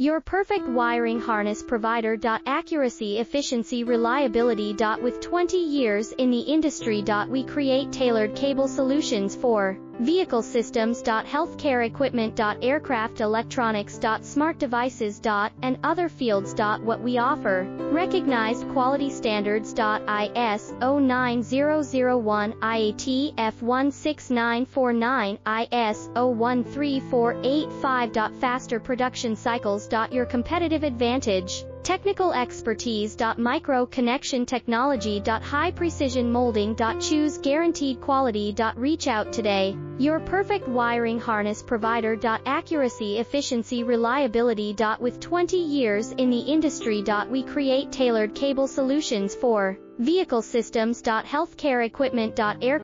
Your perfect wiring harness provider. Accuracy, efficiency, reliability. With 20 years in the industry. We create tailored cable solutions for vehicle systems. Healthcare equipment. Aircraft electronics. Smart devices. And other fields. What we offer: recognized quality standards. ISO9001, IATF 16949, ISO13485. Faster production cycles. Your competitive advantage: technical expertise. Micro connection technology. High precision molding. Choose guaranteed quality. Reach out today. Your perfect wiring harness provider. Accuracy, efficiency, reliability. With 20 years in the industry. We create tailored cable solutions for vehicle systems. Healthcare equipment. Aircraft